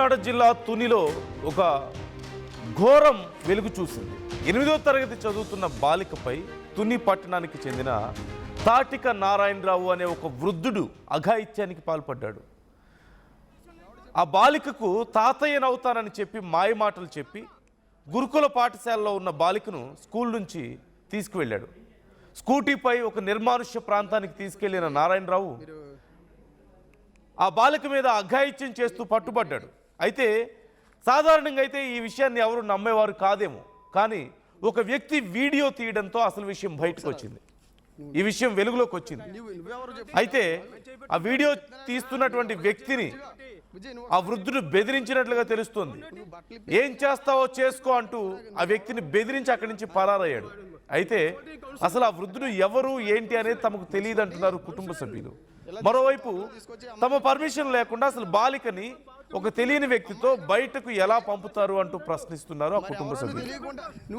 కాకినాడ జిల్లా తునిలో ఒక ఘోరం వెలుగు చూసింది. 8వ తరగతి చదువుతున్న బాలికపై తుని పట్టణానికి చెందిన తాటిక నారాయణరావు అనే ఒక వృద్ధుడు అఘాయిత్యానికి పాల్పడ్డాడు. ఆ బాలికకు తాతయ్యనవుతానని చెప్పి మాయమాటలు చెప్పి గురుకుల పాఠశాలలో ఉన్న బాలికను స్కూల్ నుంచి తీసుకువెళ్ళాడు. స్కూటీపై ఒక నిర్మానుష్య ప్రాంతానికి తీసుకెళ్లిన నారాయణరావు ఆ బాలిక మీద అఘాయిత్యం చేస్తూ పట్టుబడ్డాడు. అయితే సాధారణంగా అయితే ఈ విషయాన్ని ఎవరు నమ్మేవారు కాదేమో, కానీ ఒక వ్యక్తి వీడియో తీయడంతో అసలు విషయం బయటకు వచ్చింది. ఈ విషయం వెలుగులోకి వచ్చింది. అయితే ఆ వీడియో తీస్తున్నటువంటి వ్యక్తిని ఆ వృద్ధుడు బెదిరించినట్లుగా తెలుస్తోంది. ఏం చేస్తావో చేసుకో అంటూ ఆ వ్యక్తిని బెదిరించి అక్కడి నుంచి పరారయ్యాడు. అయితే అసలు ఆ వృద్ధుడు ఎవరు ఏంటి అనేది తమకు తెలియదు అంటున్నారు కుటుంబ సభ్యులు. మరోవైపు తమ పర్మిషన్ లేకుండా అసలు బాలికని ఒక తెలియని వ్యక్తితో బయటకు ఎలా పంపుతారు అంటూ ప్రశ్నిస్తున్నారు ఆ కుటుంబ సభ్యులు.